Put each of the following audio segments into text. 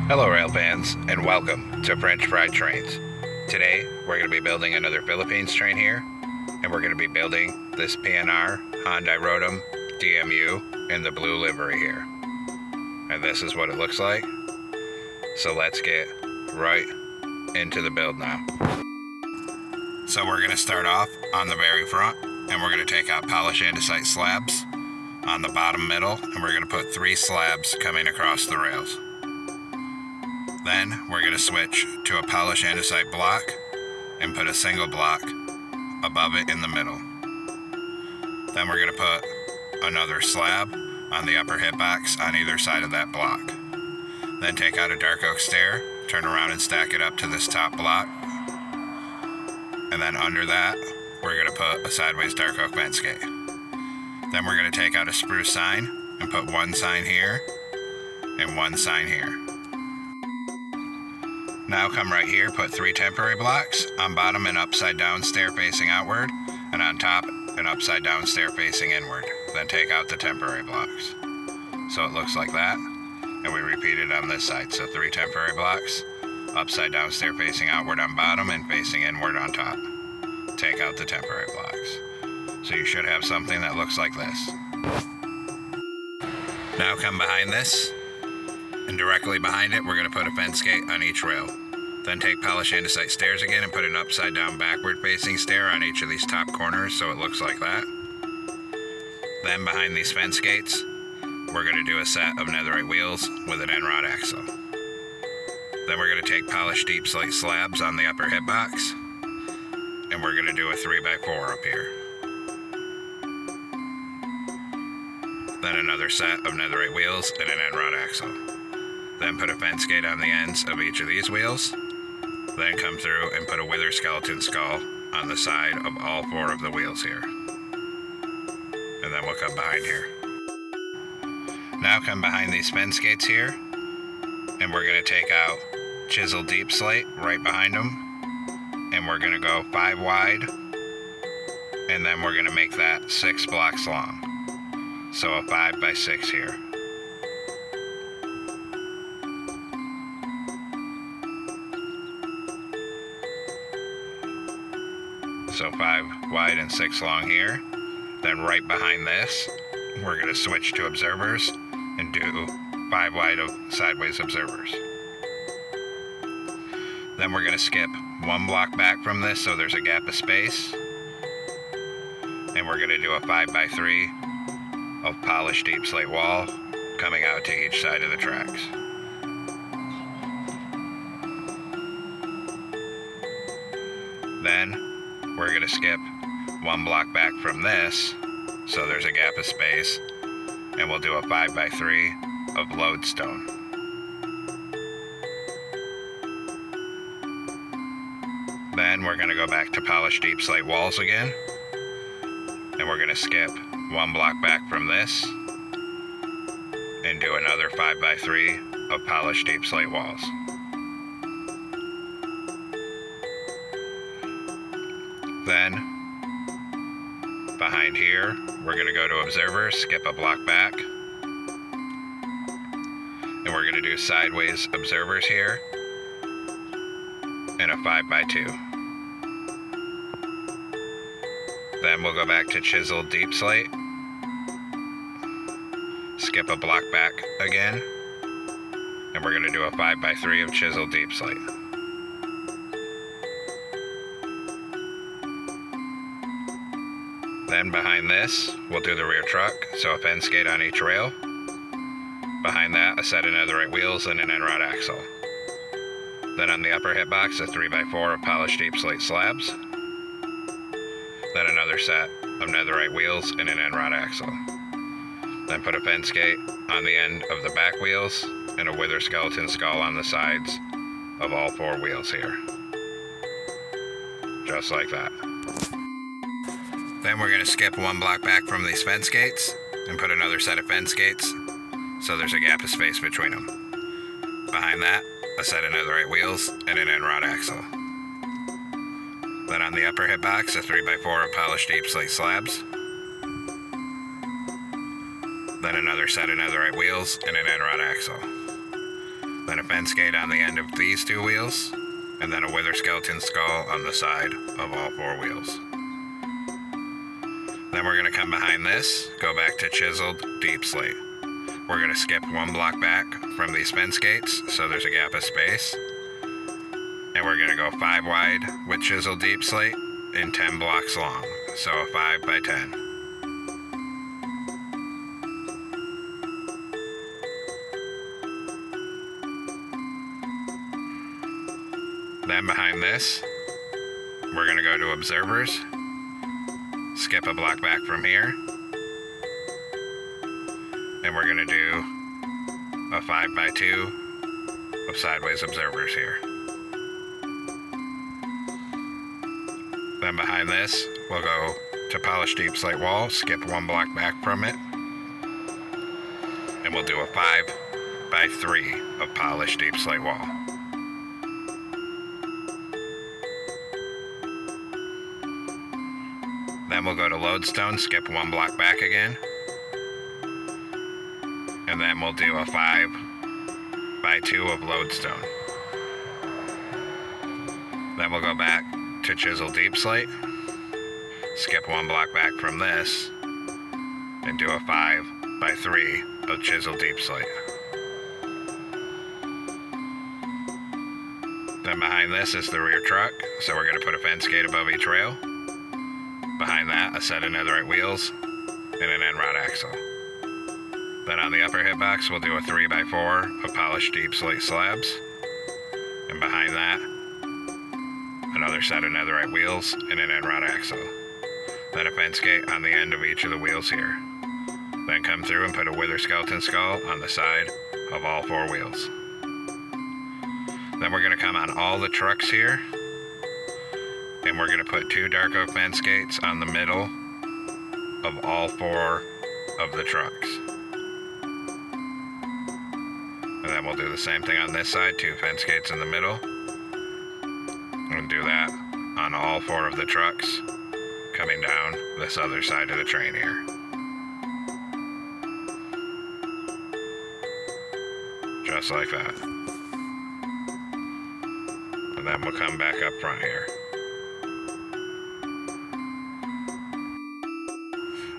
Hello rail fans, and welcome to French Fried Trains. Today we're going to be building another Philippines train here, and we're going to be building this PNR Hyundai Rotem DMU in the blue livery here. And this is what it looks like. So let's get right into the build now. So we're going to start off on the very front, and we're going to take out polished andesite slabs on the bottom middle, and we're going to put 3 slabs coming across the rails. Then we're going to switch to a polished andesite block and put a single block above it in the middle. Then we're going to put another slab on the upper hitbox on either side of that block. Then take out a dark oak stair, turn around and stack it up to this top block. And then under that, we're going to put a sideways dark oak vent gate. Then we're going to take out a spruce sign and put 1 sign here and 1 sign here. Now come right here, put 3 temporary blocks, on bottom an upside down stair facing outward, and on top an upside down stair facing inward. Then take out the temporary blocks. So it looks like that, and we repeat it on this side. So 3 temporary blocks, upside down stair facing outward on bottom and facing inward on top. Take out the temporary blocks. So you should have something that looks like this. Now come behind this, and directly behind it we're going to put a fence gate on each rail. Then take polished andesite stairs again and put an upside down backward facing stair on each of these top corners so it looks like that. Then behind these fence gates we're going to do a set of netherite wheels with an end rod axle. Then we're going to take polished deep slate slabs on the upper hitbox, and we're going to do a 3x4 up here. Then another set of netherite wheels and an end rod axle. Then put a fence gate on the ends of each of these wheels. Then come through and put a wither skeleton skull on the side of all 4 of the wheels here. And then we'll come behind here. Now come behind these fence gates here, and we're going to take out chisel deep slate right behind them, and we're going to go 5 wide, and then we're going to make that 6 blocks long. So a 5x6 here. So 5 wide and 6 long here. Then right behind this, we're going to switch to observers and do 5 wide of sideways observers. Then we're going to skip 1 block back from this so there's a gap of space. And we're going to do a 5x3 of polished deep slate wall coming out to each side of the tracks. Then we're going to skip 1 block back from this so there's a gap of space, and we'll do a 5x3 of lodestone. Then we're going to go back to polished deep slate walls again, and we're going to skip 1 block back from this and do another 5x3 of polished deep slate walls. Then behind here we're going to go to observers, skip a block back, and we're going to do sideways observers here and a 5x2. Then we'll go back to chisel deep slate, skip a block back again, and we're going to do a 5x3 of chisel deep slate. Then behind this, we'll do the rear truck, so a fence gate on each rail. Behind that, a set of netherite wheels and an end rod axle. Then on the upper hitbox, a 3x4 of polished deep slate slabs. Then another set of netherite wheels and an end rod axle. Then put a fence gate on the end of the back wheels and a wither skeleton skull on the sides of all 4 wheels here. Just like that. Then we're going to skip 1 block back from these fence gates and put another set of fence gates so there's a gap of space between them. Behind that, a set of netherite wheels and an end rod axle. Then on the upper hitbox, a 3x4 of polished deep slate slabs. Then another set of netherite wheels and an end rod axle. Then a fence gate on the end of these two wheels, and then a wither skeleton skull on the side of all four wheels. Then we're going to come behind this, go back to chiseled deep slate. We're going to skip one block back from these fence gates, so there's a gap of space. And we're going to go 5 wide with chiseled deep slate and 10 blocks long, so a 5 by 10. Then behind this, we're going to go to observers, skip a block back from here, and we're going to do a 5 by 2 of sideways observers here. Then behind this, we'll go to polished deep slate wall, skip one block back from it, and we'll do a 5 by 3 of polished deep slate wall. Then we'll go to lodestone, skip one block back again, and then we'll do a 5 by 2 of lodestone. Then we'll go back to chisel deep slate, skip one block back from this, and do a 5 by 3 of chisel deep slate. Then behind this is the rear truck, so we're going to put a fence gate above each rail. Behind that, a set of netherite wheels and an end rod axle. Then on the upper hitbox, we'll do a 3 by 4 of polished deep slate slabs. And behind that, another set of netherite wheels and an end rod axle. Then a fence gate on the end of each of the wheels here. Then come through and put a wither skeleton skull on the side of all four wheels. Then we're going to come on all the trucks here, and we're going to put 2 dark oak fence gates on the middle of all 4 of the trucks. And then we'll do the same thing on this side, 2 fence gates in the middle. And do that on all 4 of the trucks coming down this other side of the train here. Just like that. And then we'll come back up front here.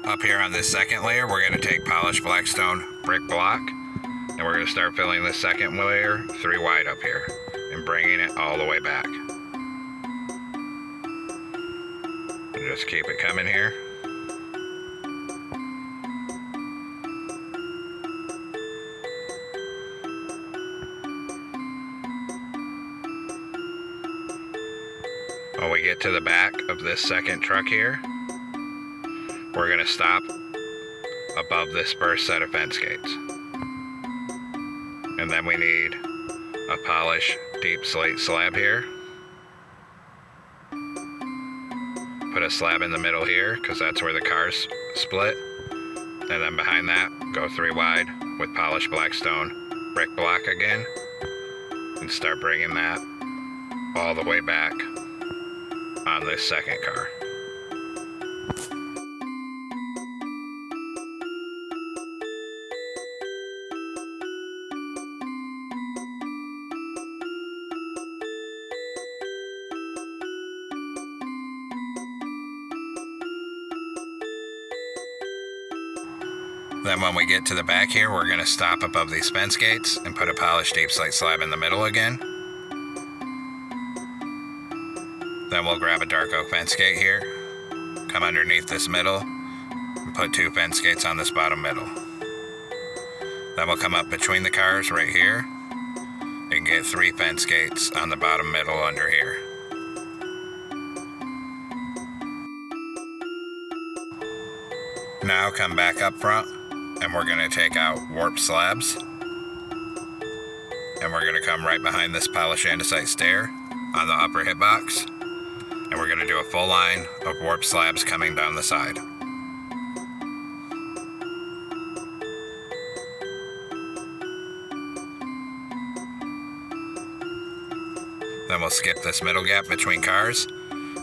Up here on this second layer, we're going to take polished blackstone brick block, and we're going to start filling this second layer 3 wide up here and bringing it all the way back. And just keep it coming here. When we get to the back of this second truck here, we're going to stop above this first set of fence gates. And then we need a polished deep slate slab here. Put a slab in the middle here, because that's where the cars split. And then behind that, go 3 wide with polished blackstone brick block again. And start bringing that all the way back on this second car. Then when we get to the back here, we're going to stop above these fence gates and put a polished deep slate slab in the middle again. Then we'll grab a dark oak fence gate here, come underneath this middle, and put 2 fence gates on this bottom middle. Then we'll come up between the cars right here and get 3 fence gates on the bottom middle under here. Now come back up front, and we're going to take out warp slabs, and we're going to come right behind this polished andesite stair on the upper hitbox, and we're going to do a full line of warp slabs coming down the side. Then we'll skip this middle gap between cars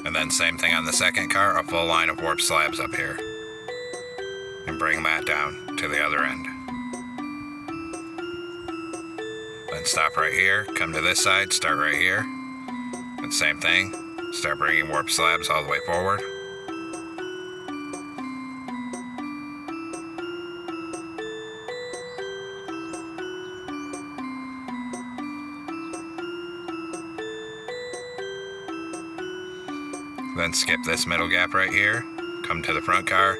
And then same thing on the second car, a full line of warp slabs up here. And bring that down to the other end. Then stop right here, come to this side, start right here. And same thing, start bringing warp slabs all the way forward. Then skip this middle gap right here, come to the front car,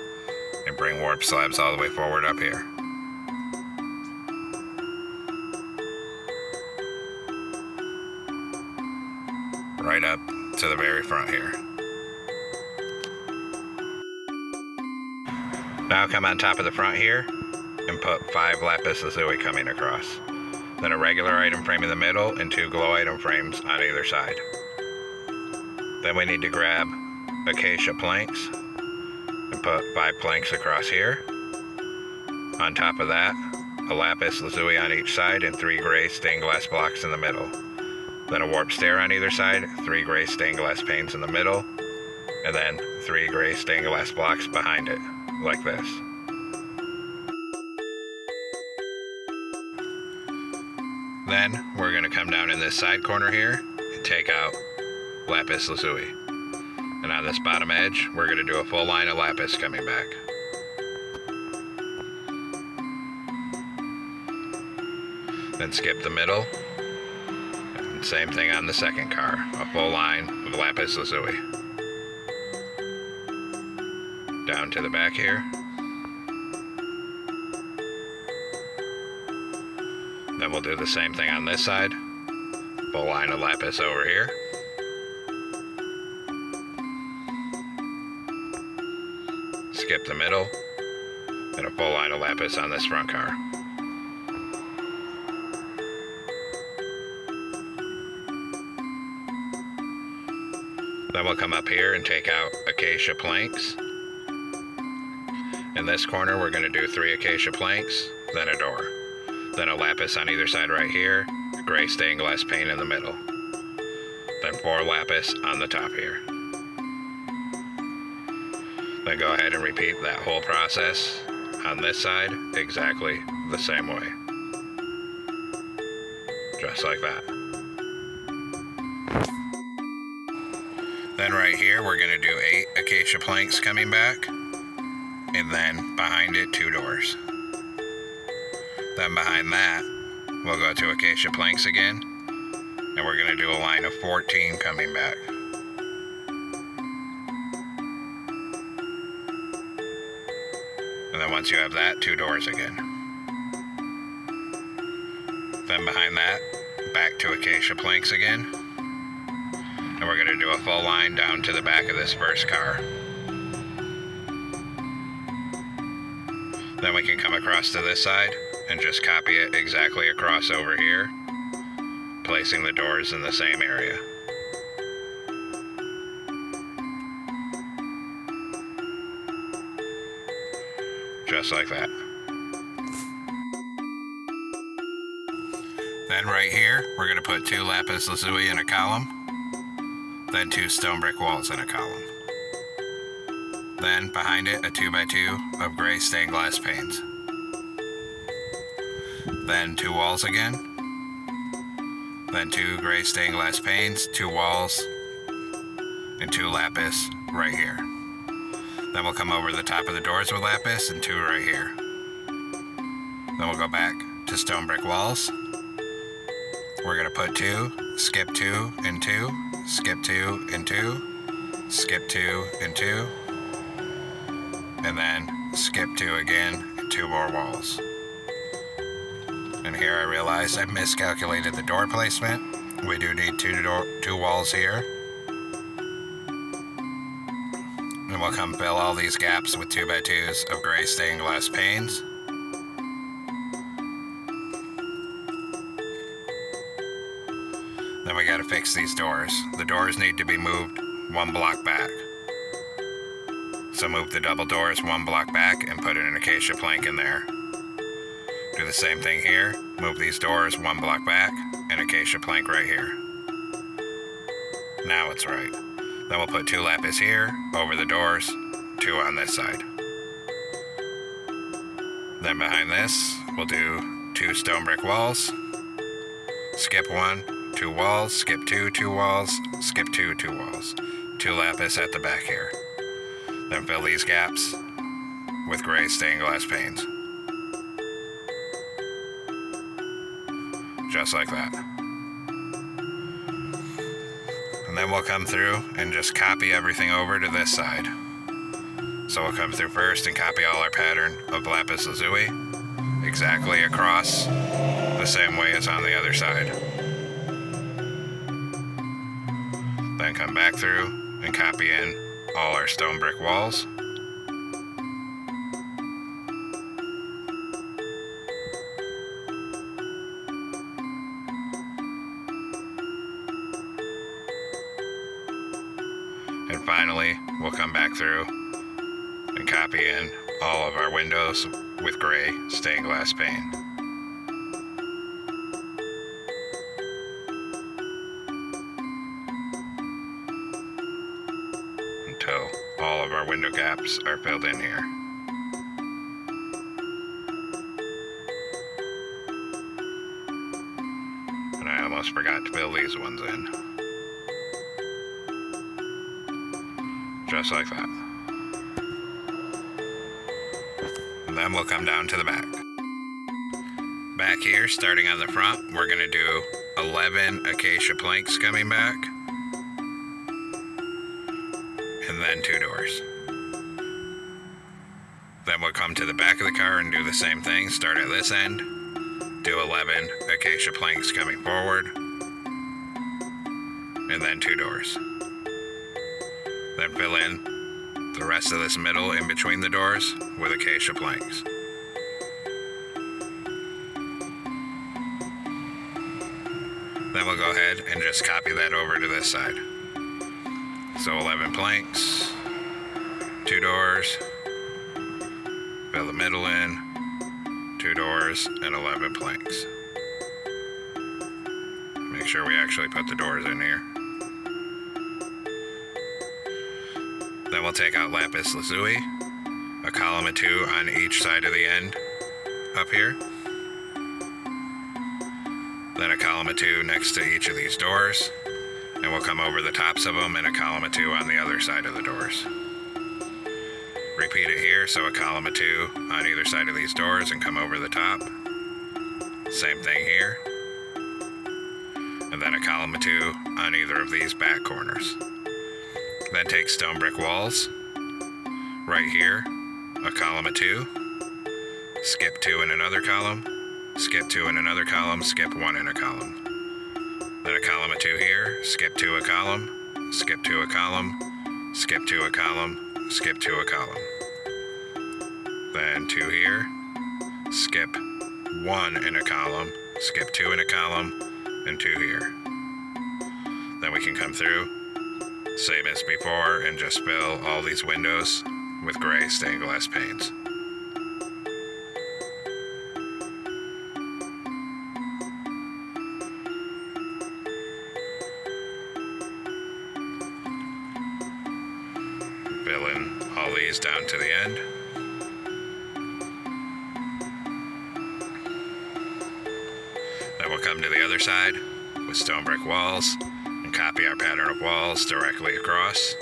and bring warp slabs all the way forward up here. Right up to the very front here. Now come on top of the front here and put 5 lapis lazuli coming across. Then a regular item frame in the middle and 2 glow item frames on either side. Then we need to grab acacia planks and put 5 planks across here. On top of that, a lapis lazuli on each side and 3 gray stained glass blocks in the middle. Then a warp stair on either side, 3 gray stained glass panes in the middle, and then 3 gray stained glass blocks behind it, like this. Then we're going to come down in this side corner here and take out lapis lazuli. And on this bottom edge, we're going to do a full line of lapis coming back. Then skip the middle. And same thing on the second car, a full line of lapis lazuli. Down to the back here. Then we'll do the same thing on this side. Full line of lapis over here. Skip the middle, and a full line of lapis on this front car. Then we'll come up here and take out acacia planks. In this corner, we're going to do 3 acacia planks, then a door. Then a lapis on either side right here, a gray stained glass pane in the middle. Then 4 lapis on the top here. Then go ahead and repeat that whole process on this side exactly the same way. Just like that. Then right here we're going to do 8 acacia planks coming back, and then behind it 2 doors. Then behind that we'll go to acacia planks again, and we're going to do a line of 14 coming back. And then once you have that, 2 doors again. Then behind that, back to acacia planks again. And we're going to do a full line down to the back of this first car. Then we can come across to this side and just copy it exactly across over here, placing the doors in the same area. Just like that. Then right here, we're going to put 2 lapis lazuli in a column, then 2 stone brick walls in a column. Then behind it, a 2x2 of gray stained glass panes. Then 2 walls again, then 2 gray stained glass panes, 2 walls, and 2 lapis right here. Then we'll come over the top of the doors with lapis and 2 right here. Then we'll go back to stone brick walls. We're going to put 2, skip 2 and 2, skip 2 and 2, skip 2 and 2, and then skip 2 again and 2 more walls. And here I realized I miscalculated the door placement. We do need 2 walls here. And we'll come fill all these gaps with 2x2s of gray stained glass panes. Then we gotta fix these doors. The doors need to be moved 1 block back. So move the double doors 1 block back and put an acacia plank in there. Do the same thing here. Move these doors 1 block back and acacia plank right here. Now it's right. Then we'll put 2 lapis here, over the doors, 2 on this side. Then behind this, we'll do 2 stone brick walls. Skip 1, 2 walls, skip 2, 2 walls, skip 2, 2 walls. 2 lapis at the back here. Then fill these gaps with gray stained glass panes. Just like that. And then we'll come through and just copy everything over to this side. So we'll come through first and copy all our pattern of lapis lazuli exactly across the same way as on the other side. Then come back through and copy in all our stone brick walls. And finally, we'll come back through and copy in all of our windows with gray stained glass pane. Until all of our window gaps are filled in here. And I almost forgot to fill these ones in. Just like that. And then we'll come down to the back. Back here, starting on the front, we're going to do 11 acacia planks coming back. And then 2 doors. Then we'll come to the back of the car and do the same thing. Start at this end. Do 11 acacia planks coming forward. And then 2 doors. Then fill in the rest of this middle in between the doors with acacia planks. Then we'll go ahead and just copy that over to this side. So 11 planks, 2 doors, fill the middle in, 2 doors, and 11 planks. Make sure we actually put the doors in here. Then we'll take out lapis lazuli, a column of 2 on each side of the end up here. Then a column of 2 next to each of these doors, and we'll come over the tops of them and a column of 2 on the other side of the doors. Repeat it here, so a column of 2 on either side of these doors and come over the top. Same thing here. And then a column of 2 on either of these back corners. Then take stone brick walls, right here, a column of 2, skip 2 in another column, skip 2 in another column, skip 1 in a column. Then a column of 2 here, skip 2 a column, skip 2 a column, skip 2 a column, skip 2 a column. Then 2 here, skip 1 in a column, skip 2 in a column, and 2 here. Then we can come through, same as before, and just fill all these windows with gray stained glass panes. Fill in all these down to the end. Then we'll come to the other side with stone brick walls and copy our pattern of walls directly across.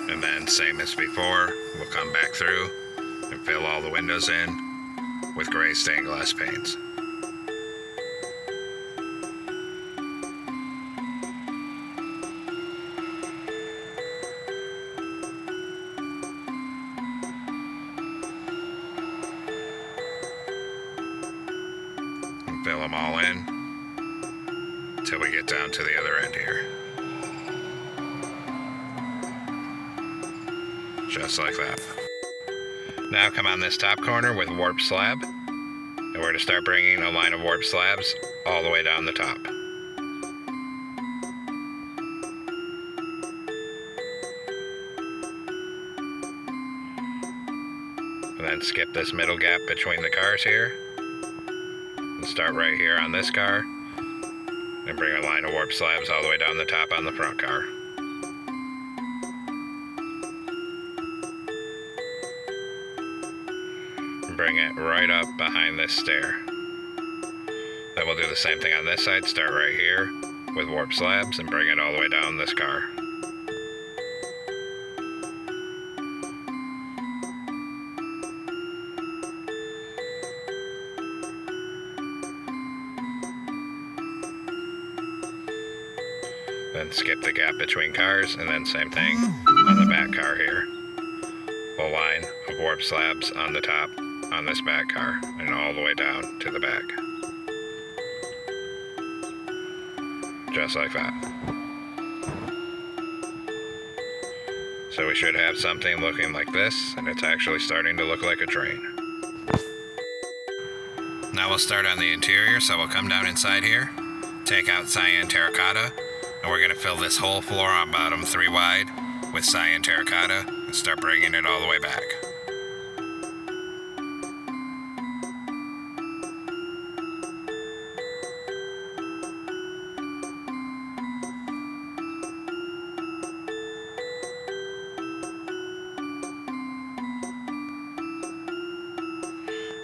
And then same as before, we'll come back through and fill all the windows in with gray stained glass panes. And fill them all in until we get down to the other end here. Just like that. Now come on this top corner with warp slab, and we're going to start bringing a line of warp slabs all the way down the top. then skip this middle gap between the cars here. And start right here on this car. And bring a line of warp slabs all the way down the top on the front car. Bring it right up behind this stair. Then we'll do the same thing on this side. Start right here with warp slabs and bring it all the way down this car. Then skip the gap between cars, and then same thing on the back car here. A line of warp slabs on the top on this back car and all the way down to the back. Just like that. So we should have something looking like this, and it's actually starting to look like a train. Now we'll start on the interior, so we'll come down inside here, take out cyan terracotta, and we're going to fill this whole floor on bottom 3 wide with cyan terracotta and start bringing it all the way back.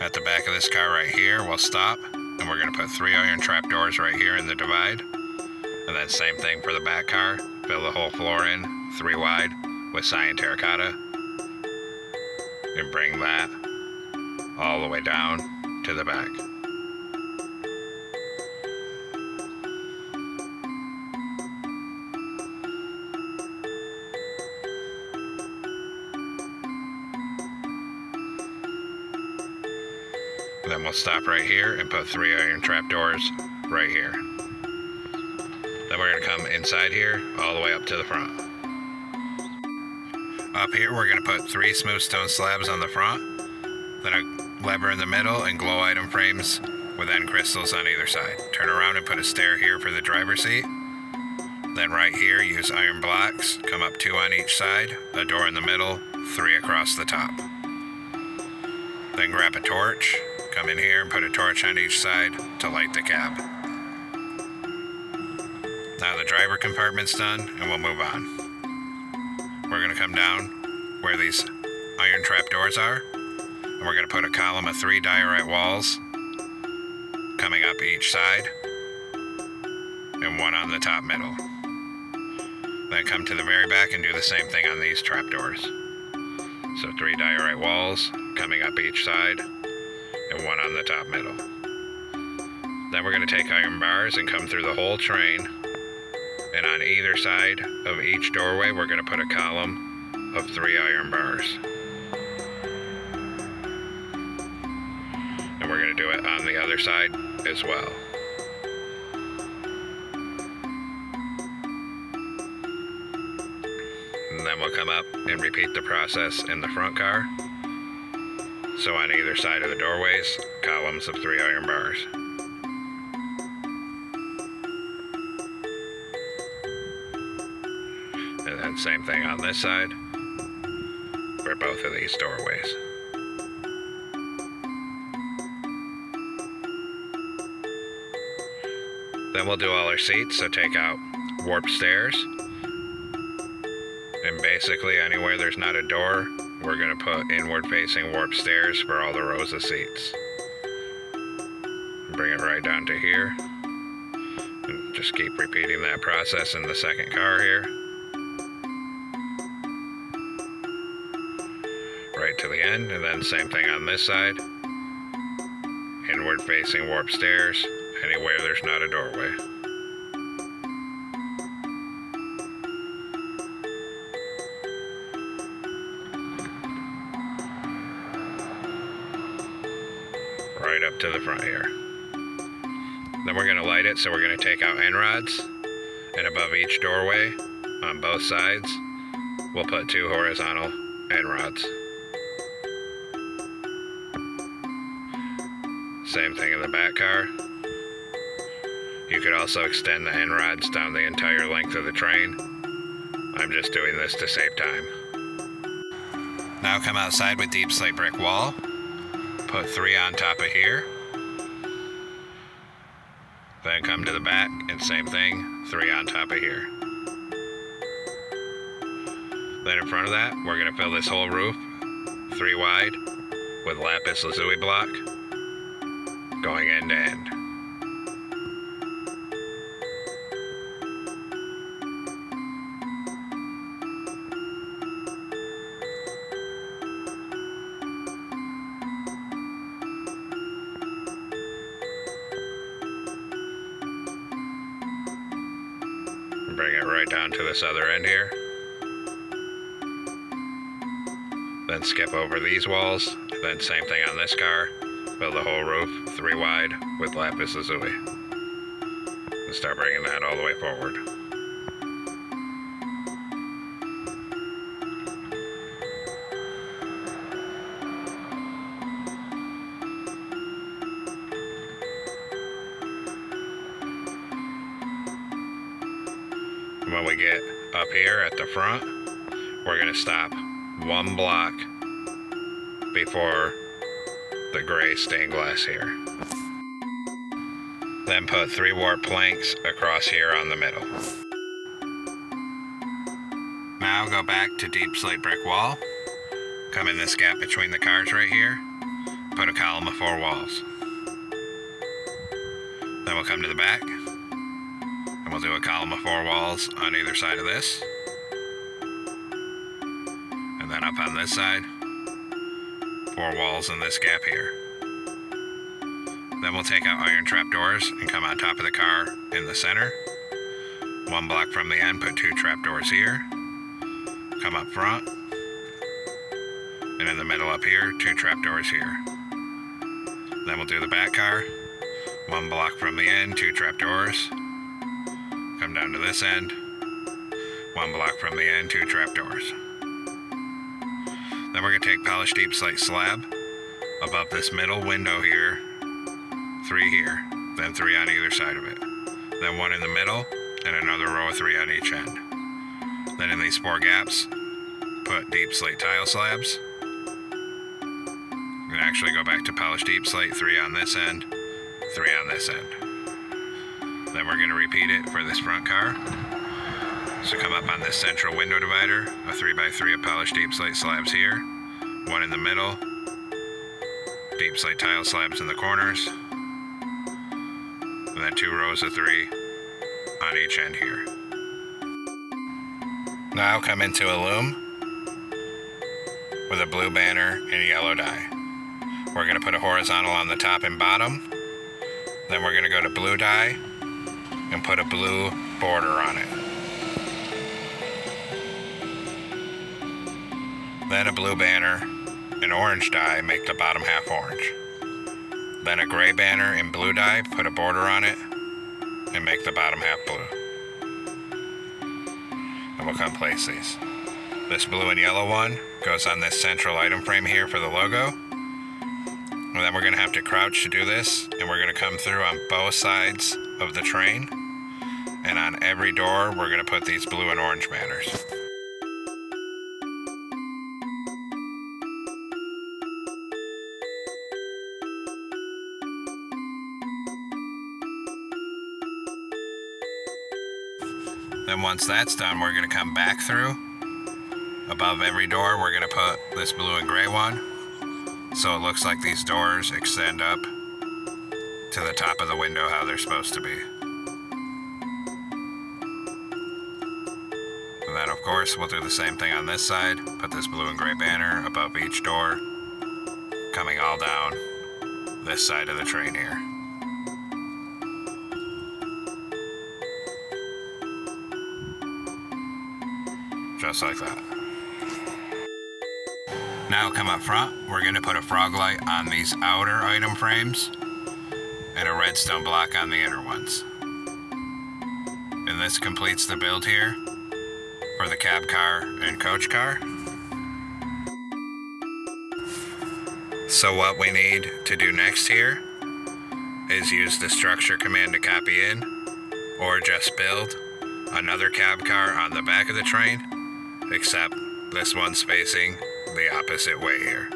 At the back of this car right here, we'll stop, and we're going to put 3 iron trapdoors right here in the divide. And then same thing for the back car, fill the whole floor in, 3 wide, with cyan terracotta. And bring that all the way down to the back. Then we'll stop right here and put 3 iron trapdoors right here. Then we're going to come inside here all the way up to the front. Up here we're going to put 3 smooth stone slabs on the front, then a lever in the middle and glow item frames with end crystals on either side. Turn around and put a stair here for the driver's seat. Then right here use iron blocks, come up 2 on each side, a door in the middle, 3 across the top. Then grab a torch, come in here and put a torch on each side to light the cab. Now the driver compartment's done, and we'll move on. We're going to come down where these iron trapdoors are, and we're going to put a column of 3 diorite walls coming up each side, and 1 on the top middle. Then come to the very back and do the same thing on these trapdoors. So 3 diorite walls coming up each side, and 1 on the top middle. Then we're going to take iron bars and come through the whole train, and on either side of each doorway we're going to put a column of 3 iron bars. And we're going to do it on the other side as well. And then we'll come up and repeat the process in the front car. So on either side of the doorways, columns of 3 iron bars. And then same thing on this side for both of these doorways. Then we'll do all our seats, so take out warp stairs. And basically anywhere there's not a door, we're going to put inward facing warp stairs for all the rows of seats. Bring it right down to here. And just keep repeating that process in the second car here. Right to the end, and then same thing on this side. Inward facing warp stairs anywhere there's not a doorway. Right up to the front here. Then we're going to light it, so we're going to take out end rods, and above each doorway on both sides we'll put 2 horizontal end rods. Same thing in the back car. You could also extend the end rods down the entire length of the train. I'm just doing this to save time. Now come outside with deep slate brick wall. Put 3 on top of here. Then come to the back and same thing, 3 on top of here. Then in front of that, we're going to fill this whole roof 3 wide with lapis lazuli block going end to end. Bring it right down to this other end here. Then skip over these walls. Then same thing on this car. Build the whole roof 3 wide with lapis lazuli. And start bringing that all the way forward. When we get up here at the front, we're going to stop 1 block before the gray stained glass here. Then put 3 warp planks across here on the middle. Now go back to deep slate brick wall. Come in this gap between the cars right here. Put a column of 4 walls. Then we'll come to the back. And we'll do a column of 4 walls on either side of this. And then up on this side, 4 walls in this gap here. Then we'll take out iron trap doors and come on top of the car in the center. 1 block from the end, put 2 trap doors here. Come up front. And in the middle up here, 2 trap doors here. Then we'll do the back car. 1 block from the end, 2 trap doors. Come down to this end, 1 block from the end, 2 trapdoors. Then we're going to take polished deep slate slab above this middle window here, 3 here, then 3 on either side of it. Then 1 in the middle, and another row of 3 on each end. Then in these 4 gaps, put deep slate tile slabs. And actually go back to polished deep slate, 3 on this end, 3 on this end. Then we're going to repeat it for this front car. So come up on this central window divider, a 3x3 of polished deep slate slabs here, 1 in the middle, deep slate tile slabs in the corners, and then 2 rows of 3 on each end here. Now come into a loom with a blue banner and a yellow dye. We're going to put a horizontal on the top and bottom. Then we're going to go to blue dye and put a blue border on it. Then a blue banner and orange dye, make the bottom half orange. Then a gray banner in blue dye, put a border on it, and make the bottom half blue. And we'll come place these. This blue and yellow one goes on this central item frame here for the logo. And then we're going to have to crouch to do this, and we're going to come through on both sides of the train. And on every door, we're going to put these blue and orange banners. Then once that's done, we're going to come back through. Above every door, we're going to put this blue and gray one. So it looks like these doors extend up to the top of the window how they're supposed to be. And then of course we'll do the same thing on this side. Put this blue and gray banner above each door, coming all down this side of the train here. Just like that. Now come up front, we're going to put a frog light on these outer item frames and a redstone block on the inner ones. And this completes the build here for the cab car and coach car. So what we need to do next here is use the structure command to copy in, or just build another cab car on the back of the train, except this one's facing the opposite way here.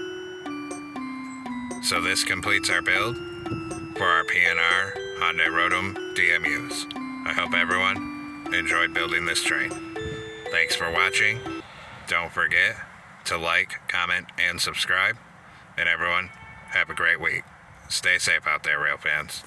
So this completes our build for our PNR Hyundai Rotem DMUs. I hope everyone enjoyed building this train. Thanks for watching. Don't forget to like, comment, and subscribe. And everyone, have a great week. Stay safe out there, rail fans.